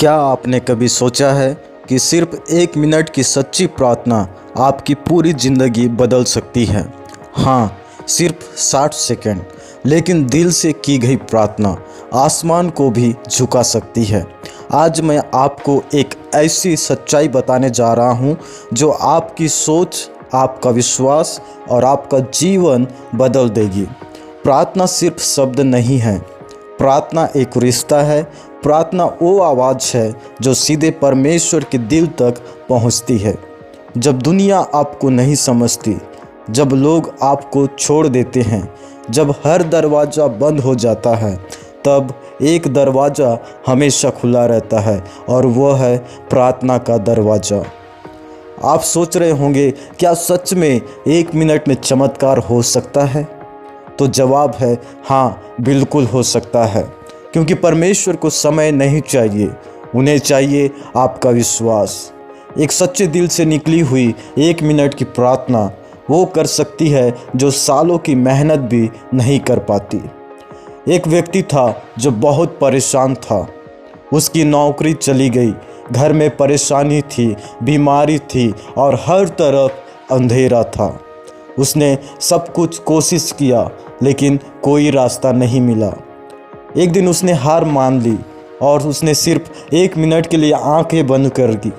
क्या आपने कभी सोचा है कि सिर्फ 1 मिनट की सच्ची प्रार्थना आपकी पूरी ज़िंदगी बदल सकती है। हाँ, सिर्फ 60 सेकंड, लेकिन दिल से की गई प्रार्थना आसमान को भी झुका सकती है। आज मैं आपको एक ऐसी सच्चाई बताने जा रहा हूँ जो आपकी सोच, आपका विश्वास और आपका जीवन बदल देगी। प्रार्थना सिर्फ शब्द नहीं है, प्रार्थना एक रिश्ता है। प्रार्थना वो आवाज़ है जो सीधे परमेश्वर के दिल तक पहुंचती है। जब दुनिया आपको नहीं समझती, जब लोग आपको छोड़ देते हैं, जब हर दरवाज़ा बंद हो जाता है, तब एक दरवाज़ा हमेशा खुला रहता है और वह है प्रार्थना का दरवाज़ा। आप सोच रहे होंगे, क्या सच में 1 मिनट में चमत्कार हो सकता है? तो जवाब है हाँ, बिल्कुल हो सकता है। क्योंकि परमेश्वर को समय नहीं चाहिए, उन्हें चाहिए आपका विश्वास। एक सच्चे दिल से निकली हुई 1 मिनट की प्रार्थना वो कर सकती है जो सालों की मेहनत भी नहीं कर पाती। एक व्यक्ति था जो बहुत परेशान था। उसकी नौकरी चली गई, घर में परेशानी थी, बीमारी थी और हर तरफ अंधेरा था। उसने सब कुछ कोशिश किया, लेकिन कोई रास्ता नहीं मिला। एक दिन उसने हार मान ली और उसने सिर्फ 1 मिनट के लिए आंखें बंद कर दी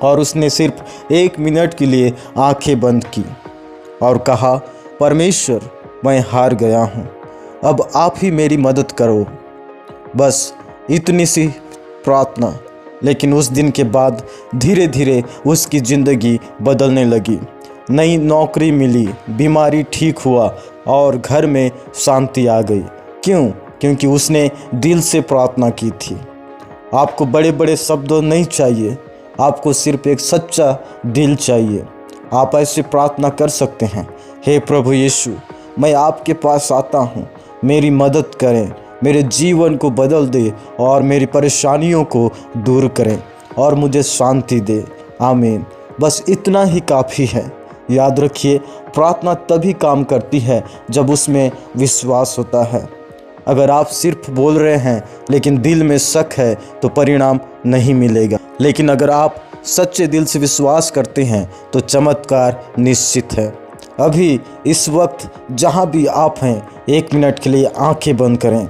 और उसने सिर्फ 1 मिनट के लिए आंखें बंद की और कहा, परमेश्वर, मैं हार गया हूँ, अब आप ही मेरी मदद करो। बस इतनी सी प्रार्थना, लेकिन उस दिन के बाद धीरे धीरे उसकी ज़िंदगी बदलने लगी। नई नौकरी मिली, बीमारी ठीक हुआ और घर में शांति आ गई। क्यों? क्योंकि उसने दिल से प्रार्थना की थी। आपको बड़े बड़े शब्द नहीं चाहिए, आपको सिर्फ एक सच्चा दिल चाहिए। आप ऐसे प्रार्थना कर सकते हैं, हे प्रभु यीशु, मैं आपके पास आता हूँ, मेरी मदद करें, मेरे जीवन को बदल दे और मेरी परेशानियों को दूर करें और मुझे शांति दे। आमीन। बस इतना ही काफ़ी है। याद रखिए, प्रार्थना तभी काम करती है जब उसमें विश्वास होता है। अगर आप सिर्फ बोल रहे हैं लेकिन दिल में शक है तो परिणाम नहीं मिलेगा। लेकिन अगर आप सच्चे दिल से विश्वास करते हैं तो चमत्कार निश्चित है। अभी इस वक्त जहां भी आप हैं, 1 मिनट के लिए आंखें बंद करें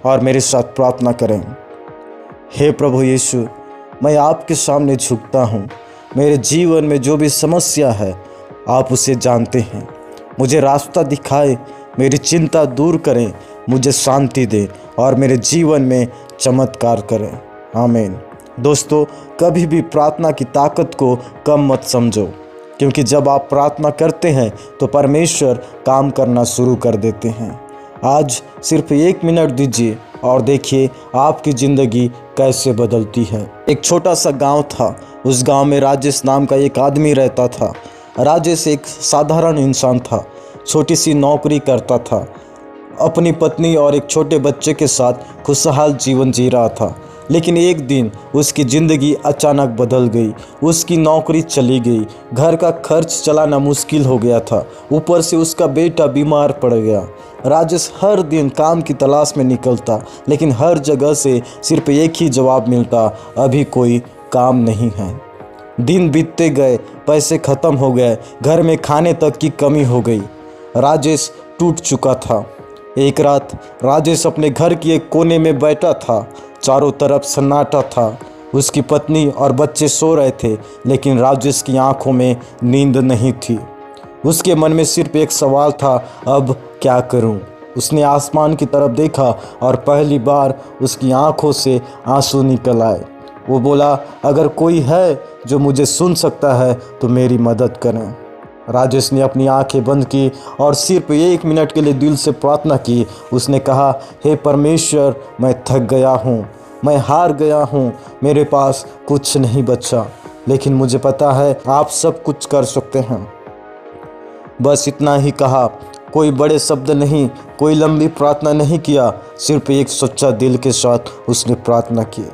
और मेरे साथ प्रार्थना करें। हे प्रभु यीशु, मैं आपके सामने झुकता हूँ। मेरे जीवन में जो भी समस्या है, आप उसे जानते हैं। मुझे रास्ता दिखाए, मेरी चिंता दूर करें, मुझे शांति दे और मेरे जीवन में चमत्कार करें। आमीन। दोस्तों, कभी भी प्रार्थना की ताकत को कम मत समझो, क्योंकि जब आप प्रार्थना करते हैं तो परमेश्वर काम करना शुरू कर देते हैं। आज सिर्फ 1 मिनट दीजिए और देखिए आपकी ज़िंदगी कैसे बदलती है। एक छोटा सा गांव था। उस गांव में राजेश नाम का एक आदमी रहता था। राजेश एक साधारण इंसान था, छोटी सी नौकरी करता था, अपनी पत्नी और एक छोटे बच्चे के साथ खुशहाल जीवन जी रहा था। लेकिन एक दिन उसकी ज़िंदगी अचानक बदल गई। उसकी नौकरी चली गई, घर का खर्च चलाना मुश्किल हो गया था, ऊपर से उसका बेटा बीमार पड़ गया। राजेश हर दिन काम की तलाश में निकलता, लेकिन हर जगह से सिर्फ एक ही जवाब मिलता, अभी कोई काम नहीं है। दिन बीतते गए, पैसे ख़त्म हो गए, घर में खाने तक की कमी हो गई। राजेश टूट चुका था। एक रात राजेश अपने घर की एक कोने में बैठा था। चारों तरफ सन्नाटा था। उसकी पत्नी और बच्चे सो रहे थे, लेकिन राजेश की आंखों में नींद नहीं थी। उसके मन में सिर्फ एक सवाल था, अब क्या करूं? उसने आसमान की तरफ देखा और पहली बार उसकी आंखों से आंसू निकल आए। वो बोला, अगर कोई है जो मुझे सुन सकता है तो मेरी मदद करें। राजेश ने अपनी आंखें बंद की और सिर्फ 1 मिनट के लिए दिल से प्रार्थना की। उसने कहा, हे परमेश्वर, मैं थक गया हूँ, मैं हार गया हूँ, मेरे पास कुछ नहीं बचा, लेकिन मुझे पता है आप सब कुछ कर सकते हैं। बस इतना ही कहा, कोई बड़े शब्द नहीं, कोई लंबी प्रार्थना नहीं किया, सिर्फ एक सच्चा दिल के साथ उसने प्रार्थना की।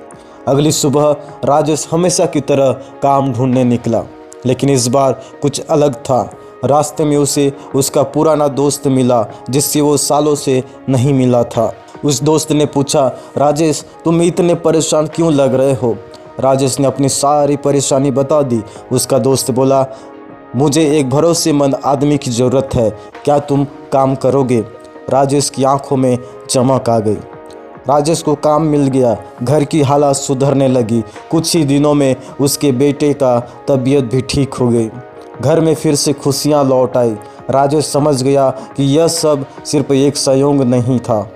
अगली सुबह राजेश हमेशा की तरह काम ढूंढने निकला, लेकिन इस बार कुछ अलग था। रास्ते में उसे उसका पुराना दोस्त मिला जिससे वो सालों से नहीं मिला था। उस दोस्त ने पूछा, राजेश तुम इतने परेशान क्यों लग रहे हो? राजेश ने अपनी सारी परेशानी बता दी। उसका दोस्त बोला, मुझे एक भरोसेमंद आदमी की ज़रूरत है, क्या तुम काम करोगे? राजेश की आंखों में चमक आ गई। राजेश को काम मिल गया, घर की हालात सुधरने लगी। कुछ ही दिनों में उसके बेटे का तबीयत भी ठीक हो गई। घर में फिर से खुशियां लौट आई। राजेश समझ गया कि यह सब सिर्फ एक संयोग नहीं था,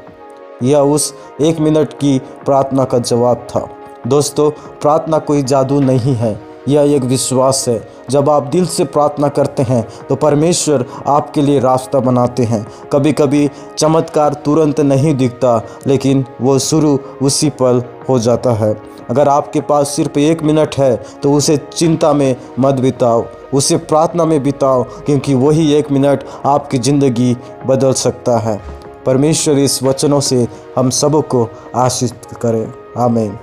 यह उस 1 मिनट की प्रार्थना का जवाब था। दोस्तों, प्रार्थना कोई जादू नहीं है, यह एक विश्वास है। जब आप दिल से प्रार्थना करते हैं तो परमेश्वर आपके लिए रास्ता बनाते हैं। कभी कभी चमत्कार तुरंत नहीं दिखता, लेकिन वो शुरू उसी पल हो जाता है। अगर आपके पास सिर्फ 1 मिनट है तो उसे चिंता में मत बिताओ, उसे प्रार्थना में बिताओ, क्योंकि वही 1 मिनट आपकी ज़िंदगी बदल सकता है। परमेश्वर इस वचनों से हम सबको आशीष करे। आमीन।